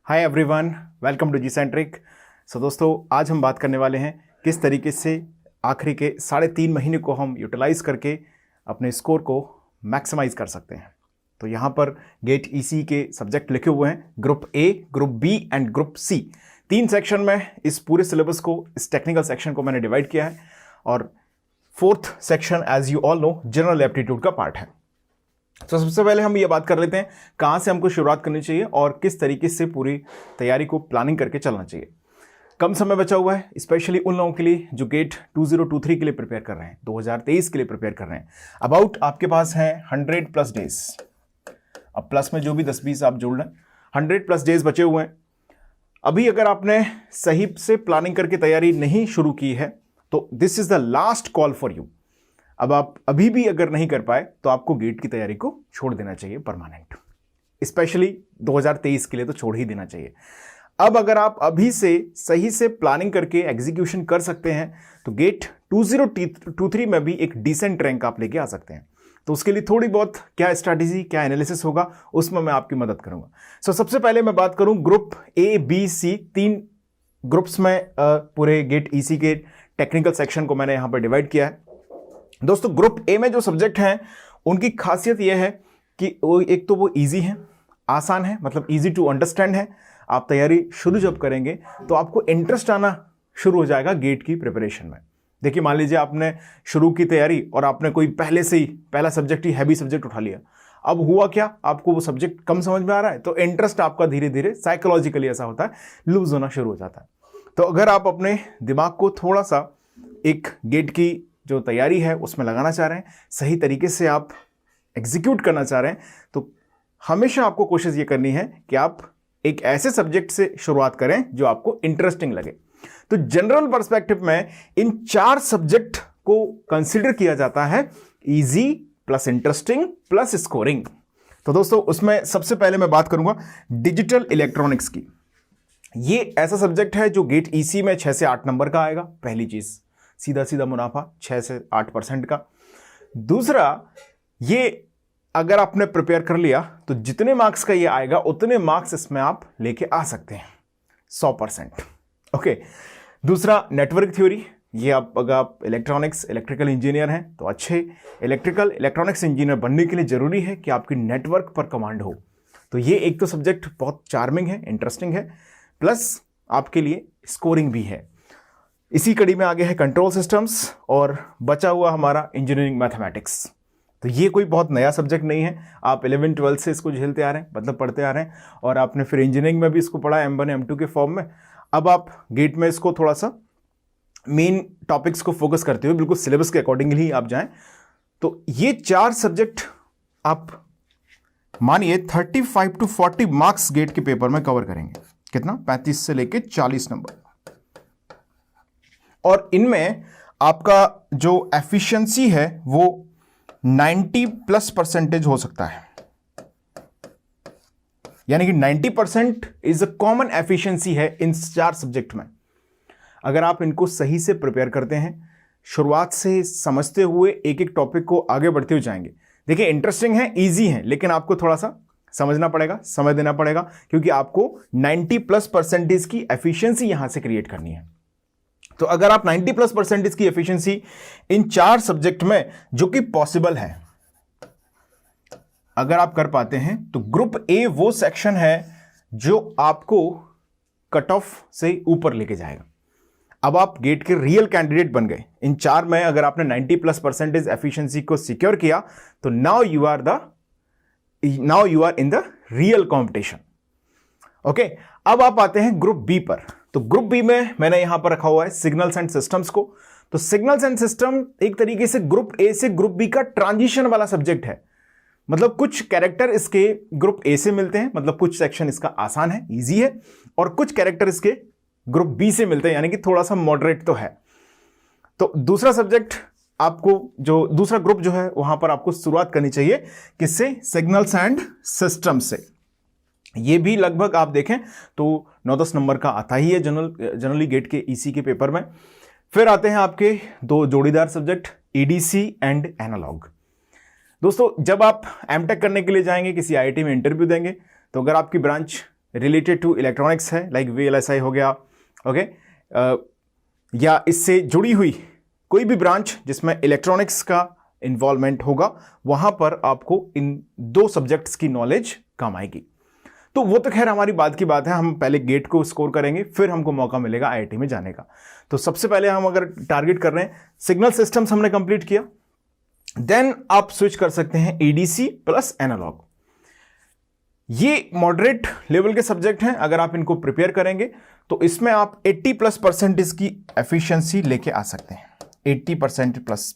Hi everyone, welcome to G Centric. So दोस्तों, आज हम बात करने वाले हैं किस तरीके से आखिरी के 3.5 महीने को हम यूटिलाइज करके अपने स्कोर को मैक्सिमाइज कर सकते हैं। तो यहाँ पर गेट ईसी के सब्जेक्ट लिखे हुए हैं, group A, group B and group C. 3 section में इस पूरे सिलेबस को, इस टेक्निकल सेक्शन को मैंने डिवाइड किया है और 4th section as you all know general aptitude का पार्ट है। तो सबसे पहले हम ये बात कर लेते हैं कहाँ से हमको शुरुआत करनी चाहिए और किस तरीके से पूरी तैयारी को प्लानिंग करके चलना चाहिए। कम समय बचा हुआ है, स्पेशली उन लोगों के लिए जो गेट 2023 के लिए प्रिपेयर कर रहे हैं, 2023 के लिए प्रिपेयर कर रहे हैं। अबाउट आपके पास है 100+ डेज। अब प्लस में जो भी 10-20 आप जोड़ लें, 100+ डेज बचे हुए हैं। अभी अगर आपने सही से प्लानिंग करके तैयारी नहीं शुरू की है तो this is the last call for you. अब आप अभी भी अगर नहीं कर पाए तो आपको गेट की तैयारी को छोड़ देना चाहिए परमानेंट, स्पेशली 2023 के लिए तो छोड़ ही देना चाहिए। अब अगर आप अभी से सही से प्लानिंग करके एग्जीक्यूशन कर सकते हैं तो गेट 2023 में भी एक डिसेंट रैंक आप लेके आ सकते हैं। तो उसके लिए थोड़ी बहुत क्या स्ट्रैटेजी, क्या एनालिसिस होगा, उसमें मैं आपकी मदद करूंगा। सो सबसे पहले मैं बात करूं group A, B, C, 3 groups में पूरे गेट ईसी के टेक्निकल सेक्शन को मैंने यहां पर डिवाइड किया है। दोस्तों, ग्रुप ए में जो सब्जेक्ट हैं उनकी खासियत यह है कि एक तो वो इजी है, आसान है, मतलब इजी टू अंडरस्टैंड है। आप तैयारी शुरू जब करेंगे तो आपको इंटरेस्ट आना शुरू हो जाएगा गेट की प्रिपरेशन में। देखिए, मान लीजिए आपने शुरू की तैयारी और आपने कोई पहले से ही पहला सब्जेक्ट ही हैवी सब्जेक्ट उठा लिया। अब हुआ क्या, आपको वो सब्जेक्ट कम समझ में आ रहा है तो इंटरेस्ट आपका धीरे धीरे साइकोलॉजिकली ऐसा होता है लूज होना शुरू हो जाता है। तो अगर आप अपने दिमाग को थोड़ा सा एक गेट की जो तैयारी है उसमें लगाना चाह रहे हैं, सही तरीके से आप एग्जीक्यूट करना चाह रहे हैं, तो हमेशा आपको कोशिश ये करनी है कि आप एक ऐसे सब्जेक्ट से शुरुआत करें जो आपको इंटरेस्टिंग लगे। तो जनरल पर्सपेक्टिव में इन 4 सब्जेक्ट को कंसीडर किया जाता है easy plus interesting plus scoring. तो दोस्तों, उसमें सबसे पहले मैं बात करूंगा डिजिटल इलेक्ट्रॉनिक्स की। ये ऐसा सब्जेक्ट है जो गेट ईसी में 6 से 8 नंबर का आएगा। पहली चीज, सीधा सीधा मुनाफा 6 से 8% का। दूसरा, ये अगर आपने प्रिपेयर कर लिया तो जितने मार्क्स का ये आएगा उतने मार्क्स इसमें आप लेके आ सकते हैं, 100%। ओके। दूसरा, नेटवर्क थ्योरी। ये अगर आप इलेक्ट्रिकल इंजीनियर हैं तो अच्छे इलेक्ट्रॉनिक्स इंजीनियर बनने के लिए जरूरी है कि आपकी नेटवर्क पर कमांड हो। तो ये एक तो सब्जेक्ट बहुत चार्मिंग है, इंटरेस्टिंग है, प्लस आपके लिए स्कोरिंग भी है। इसी कड़ी में आगे है कंट्रोल सिस्टम्स और बचा हुआ हमारा इंजीनियरिंग मैथमेटिक्स। तो ये कोई बहुत नया सब्जेक्ट नहीं है, आप 11-12 से इसको झेलते आ रहे हैं, मतलब पढ़ते आ रहे हैं, और आपने फिर इंजीनियरिंग में भी इसको पढ़ा M1 M2 के फॉर्म में। अब आप गेट में इसको थोड़ा सा मेन टॉपिक्स को फोकस करते हुए बिल्कुल सिलेबस के अकॉर्डिंगली आप जाएं। तो ये 4 सब्जेक्ट आप मानिए 35 to 40 मार्क्स गेट के पेपर में कवर करेंगे। कितना? 35 से लेके 40 नंबर। और इनमें आपका जो एफिशिएंसी है वो 90+% हो सकता है, यानी कि 90% इज अ कॉमन एफिशिएंसी है इन 4 सब्जेक्ट में। अगर आप इनको सही से प्रिपेयर करते हैं, शुरुआत से समझते हुए एक एक टॉपिक को आगे बढ़ते हुए जाएंगे। देखिए, इंटरेस्टिंग है, इजी है, लेकिन आपको थोड़ा सा समझना पड़ेगा, समय देना पड़ेगा, क्योंकि आपको 90+% की एफिशिएंसी यहां से क्रिएट करनी है। तो अगर आप 90+% की एफिशिएंसी इन 4 सब्जेक्ट में, जो कि पॉसिबल है, अगर आप कर पाते हैं तो ग्रुप ए वो सेक्शन है जो आपको कट ऑफ से ऊपर लेके जाएगा। अब आप गेट के रियल कैंडिडेट बन गए। इन 4 में अगर आपने 90+% एफिशिएंसी को सिक्योर किया तो now you are in the real competition. Okay. अब आप आते हैं ग्रुप बी पर। तो ग्रुप बी में मैंने यहां पर रखा हुआ है सिग्नल्स एंड सिस्टम्स को। तो सिग्नल्स एंड सिस्टम एक तरीके से ग्रुप ए से ग्रुप बी का ट्रांजिशन वाला सब्जेक्ट है। मतलब कुछ कैरेक्टर इसके ग्रुप ए से मिलते हैं, मतलब कुछ सेक्शन इसका आसान है, इजी है, और कुछ कैरेक्टर इसके ग्रुप बी से मिलते हैं, यानी कि थोड़ा सा मॉडरेट तो है। तो दूसरा सब्जेक्ट आपको, जो दूसरा ग्रुप जो है, वहां पर आपको शुरुआत करनी चाहिए किससे? सिग्नल्स एंड सिस्टम से। ये भी लगभग आप देखें तो 9-10 नंबर का आता ही है जनरली गेट के ईसी के पेपर में। फिर आते हैं आपके 2 जोड़ीदार सब्जेक्ट, एडीसी एंड एनालॉग। दोस्तों, जब आप एमटेक करने के लिए जाएंगे, किसी आईआईटी में इंटरव्यू देंगे, तो अगर आपकी ब्रांच रिलेटेड टू इलेक्ट्रॉनिक्स है, लाइक VLSI हो गया, ओके, या इससे जुड़ी हुई कोई भी ब्रांच जिसमें इलेक्ट्रॉनिक्स का इन्वॉल्वमेंट होगा, वहां पर आपको इन 2 सब्जेक्ट्स की नॉलेज काम आएगी। तो वो तो खैर हमारी बात की बात है, हम पहले गेट को स्कोर करेंगे, फिर हमको मौका मिलेगा IIT में जाने का। तो सबसे पहले हम अगर टारगेट कर रहे हैं, सिग्नल सिस्टम्स हमने कंप्लीट किया, देन आप स्विच कर सकते हैं ADC प्लस एनालॉग। ये मॉडरेट लेवल के सब्जेक्ट हैं, अगर आप इनको प्रिपेयर करेंगे तो इसमें आप 80+% इसकी एफिशिएंसी लेके आ सकते हैं। 80% प्लस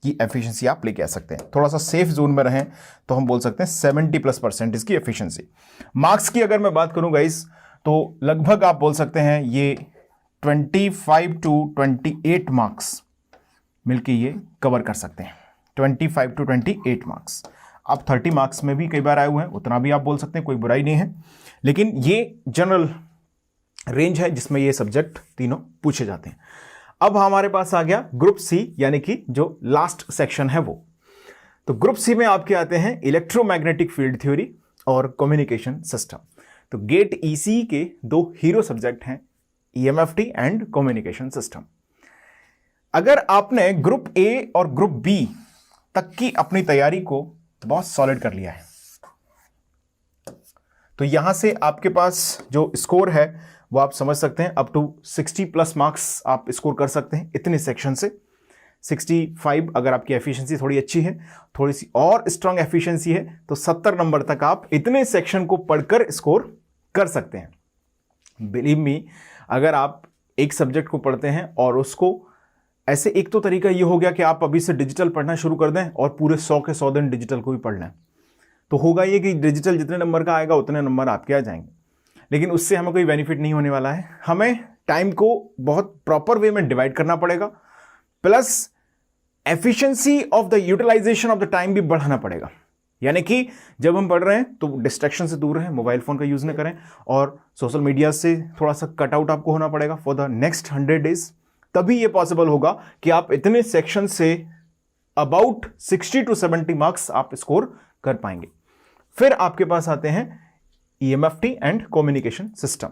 की एफिशिएंसी आप लेके आ सकते हैं। थोड़ा सा सेफ जोन में रहें तो हम बोल सकते हैं 70+% इसकी एफिशिएंसी। मार्क्स की अगर मैं बात करूं गाइस, तो लगभग आप बोल सकते हैं ये 25 to 28 मार्क्स मिलके ये कवर कर सकते हैं। 25 to 28 मार्क्स। आप 30 मार्क्स में भी कई बार आए हुए हैं, उतना भी आप बोल सकते हैं, कोई बुराई नहीं है, लेकिन ये जनरल रेंज है जिसमें ये सब्जेक्ट तीनों पूछे जाते हैं। अब हमारे पास आ गया ग्रुप सी, यानी कि जो लास्ट सेक्शन है वो। तो ग्रुप सी में आपके आते हैं इलेक्ट्रोमैग्नेटिक फील्ड थ्योरी और कम्युनिकेशन सिस्टम। तो गेट EC के 2 हीरो सब्जेक्ट हैं, EMFT एंड कम्युनिकेशन सिस्टम। अगर आपने ग्रुप A और ग्रुप B तक की अपनी तैयारी को बहुत सॉलिड कर लिया है, तो यहां से आपके पास जो स्कोर है वो आप समझ सकते हैं, अप टू 60+ मार्क्स आप स्कोर कर सकते हैं इतने सेक्शन से। 65 अगर आपकी एफिशिएंसी थोड़ी अच्छी है, थोड़ी सी और स्ट्रांग एफिशिएंसी है, तो 70 नंबर तक आप इतने सेक्शन को पढ़कर स्कोर कर सकते हैं। बिलीव मी, अगर आप एक सब्जेक्ट को पढ़ते हैं और उसको ऐसे, एक तो तरीका ये हो गया कि आप अभी से डिजिटल पढ़ना शुरू कर दें और पूरे 100 के 100 दिन डिजिटल को भी पढ़ लें, तो होगा ये कि डिजिटल जितने नंबर का आएगा उतने नंबर आपके आ जाएंगे, लेकिन उससे हमें कोई बेनिफिट नहीं होने वाला है। हमें टाइम को बहुत प्रॉपर वे में डिवाइड करना पड़ेगा, plus efficiency of the utilization of the time भी बढ़ाना पड़ेगा। यानी कि जब हम पढ़ रहे हैं तो डिस्ट्रैक्शन से दूर रहें, मोबाइल फोन का यूज न करें, और सोशल मीडिया से थोड़ा सा कट आउट आपको होना पड़ेगा फॉर द नेक्स्ट 100 डेज। तभी ये पॉसिबल होगा कि आप इतने section say about 60 to 70 marks आप स्कोर कर पाएंगे। फिर आपके पास आते हैं EMFT एंड कम्युनिकेशन सिस्टम।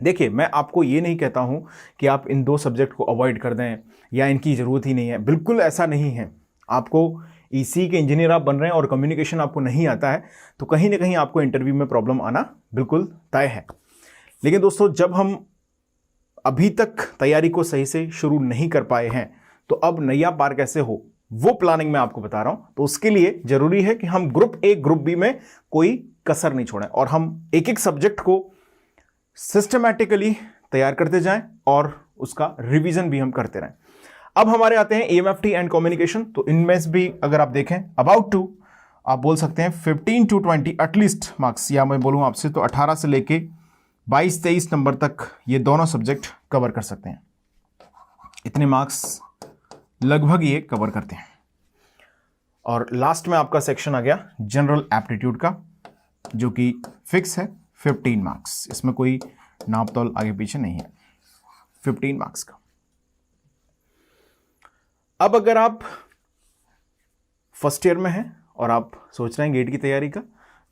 देखिए, मैं आपको ये नहीं कहता हूं कि आप इन 2 सब्जेक्ट को अवॉइड कर दें या इनकी ज़रूरत ही नहीं है, बिल्कुल ऐसा नहीं है। आपको EC के इंजीनियर आप बन रहे हैं और कम्युनिकेशन आपको नहीं आता है, तो कहीं ना कहीं आपको इंटरव्यू में प्रॉब्लम आना बिल्कुल तय है। लेकिन दोस्तों, जब हम अभी तक तैयारी को सही से शुरू नहीं कर पाए हैं, तो अब नैया पार कैसे हो वो प्लानिंग मैं आपको बता रहा हूं। तो उसके लिए जरूरी है कि हम ग्रुप A ग्रुप B में कोई कसर नहीं छोड़ें और हम एक एक सब्जेक्ट को सिस्टमैटिकली तैयार करते जाएं और उसका रिवीजन भी हम करते रहें। अब हमारे आते हैं EMFT एंड कम्युनिकेशन। तो इनमें भी अगर आप देखें, अबाउट टू आप बोल सकते हैं 15 to 20 एटलीस्ट मार्क्स, या मैं बोलूं आपसे तो 18 से लेके 22-23 नंबर तक ये दोनों सब्जेक्ट कवर कर सकते हैं। इतने मार्क्स लगभग ये कवर करते हैं। और लास्ट में आपका सेक्शन आ गया जनरल एप्टीट्यूड का, जो कि फिक्स है 15 मार्क्स। इसमें कोई नाप तोल आगे पीछे नहीं है, 15 मार्क्स का। अब अगर आप फर्स्ट ईयर में हैं और आप सोच रहे हैं गेट की तैयारी का,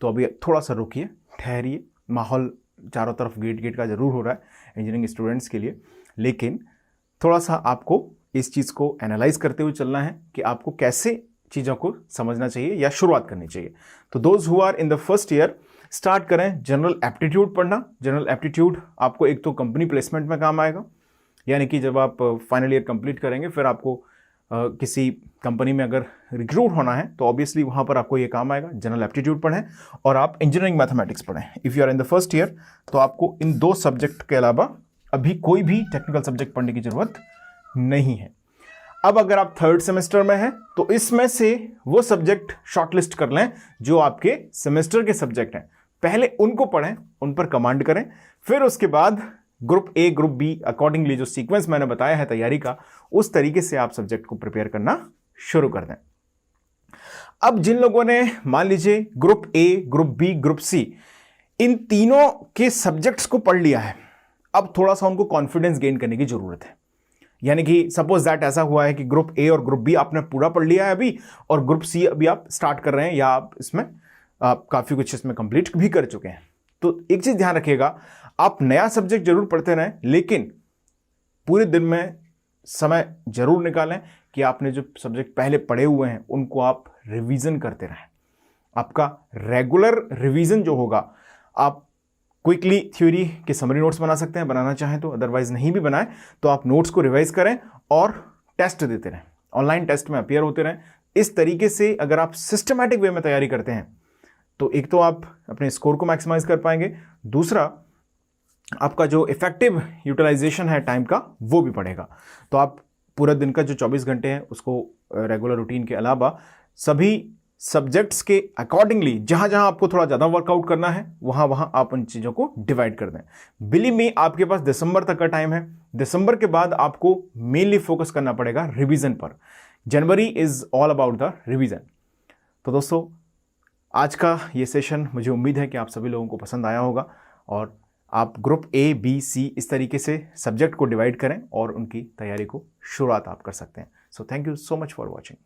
तो अभी थोड़ा सा रुकिए, ठहरिए। माहौल चारों तरफ गेट का जरूर हो रहा है इंजीनियरिंग स्टूडेंट्स के लिए, लेकिन थोड़ा सा आपको इस चीज़ को एनालाइज करते हुए चलना है कि आपको कैसे चीज़ों को समझना चाहिए या शुरुआत करनी चाहिए। तो those who are in the first year, start करें जनरल एप्टीट्यूड पढ़ना। जनरल एप्टीट्यूड आपको एक तो कंपनी प्लेसमेंट में काम आएगा, यानी कि जब आप फाइनल ईयर कंप्लीट करेंगे, फिर आपको किसी कंपनी में अगर रिक्रूट होना है तो ऑब्वियसली वहाँ पर आपको ये काम आएगा। जनरल एप्टीट्यूड पढ़ें और आप इंजीनियरिंग मैथमेटिक्स पढ़ें। If you are in the first year, तो आपको इन 2 सब्जेक्ट के अलावा अभी कोई भी टेक्निकल सब्जेक्ट पढ़ने की ज़रूरत नहीं है। अब अगर आप 3rd सेमेस्टर में हैं, तो इसमें से वो सब्जेक्ट शॉर्टलिस्ट कर लें जो आपके सेमेस्टर के सब्जेक्ट हैं। पहले उनको पढ़ें, उन पर कमांड करें, फिर उसके बाद group A group B accordingly जो सीक्वेंस मैंने बताया है तैयारी का, उस तरीके से आप सब्जेक्ट को प्रिपेयर करना शुरू कर दें। अब जिन लोगों ने मान लीजिए group A group B group C इन तीनों के सब्जेक्ट्स को पढ़ लिया है, अब थोड़ा सा उनको कॉन्फिडेंस गेन करने की जरूरत है। यानी कि सपोज दैट ऐसा हुआ है कि ग्रुप A और ग्रुप B आपने पूरा पढ़ लिया है अभी, और ग्रुप C अभी आप स्टार्ट कर रहे हैं, या आप इसमें काफ़ी कुछ इसमें कंप्लीट भी कर चुके हैं। तो एक चीज़ ध्यान रखिएगा, आप नया सब्जेक्ट जरूर पढ़ते रहें, लेकिन पूरे दिन में समय जरूर निकालें कि आपने जो सब्जेक्ट पहले पढ़े हुए हैं उनको आप रिवीजन करते रहें। आपका रेगुलर रिवीजन जो होगा, आप क्विकली थ्योरी के समरी नोट्स बना सकते हैं, बनाना चाहें तो, अदरवाइज नहीं भी बनाएं तो आप नोट्स को रिवाइज करें और टेस्ट देते रहें, ऑनलाइन टेस्ट में अपीयर होते रहें। इस तरीके से अगर आप सिस्टमैटिक वे में तैयारी करते हैं तो एक तो आप अपने स्कोर को मैक्सिमाइज कर पाएंगे, दूसरा आपका जो इफेक्टिव यूटिलाइजेशन है टाइम का वो भी बढ़ेगा। तो आप पूरा दिन का जो 24 घंटे हैं उसको रेगुलर रूटीन के अलावा सभी सब्जेक्ट्स के अकॉर्डिंगली जहां जहां आपको थोड़ा ज़्यादा वर्कआउट करना है वहां वहां आप उन चीज़ों को डिवाइड कर दें। बिलीव मी, आपके पास दिसंबर तक का टाइम है। दिसंबर के बाद आपको मेनली फोकस करना पड़ेगा रिवीजन पर। जनवरी is all about the revision. तो दोस्तों, आज का ये सेशन मुझे उम्मीद है कि आप सभी लोगों को पसंद आया होगा और आप ग्रुप A, B, C इस तरीके से सब्जेक्ट को डिवाइड करें और उनकी तैयारी को शुरुआत आप कर सकते हैं। So thank you so much for watching.